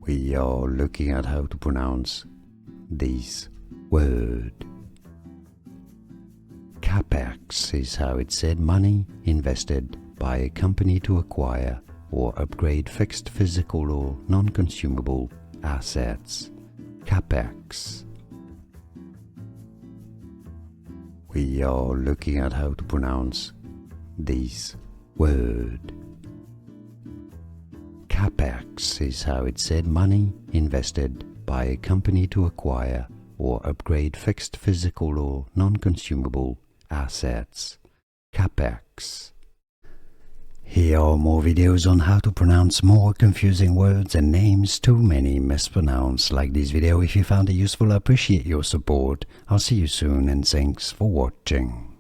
We are looking at how to pronounce this word. Capex is how it's said, money invested by a company to acquire or upgrade fixed physical or non-consumable assets. Capex. We are looking at how to pronounce this word. Capex is how it's said, money invested by a company to acquire or upgrade fixed physical or non-consumable assets. Capex. Here are more videos on how to pronounce more confusing words and names too many mispronounced. Like this video if you found it useful. I appreciate your support. I'll see you soon and thanks for watching.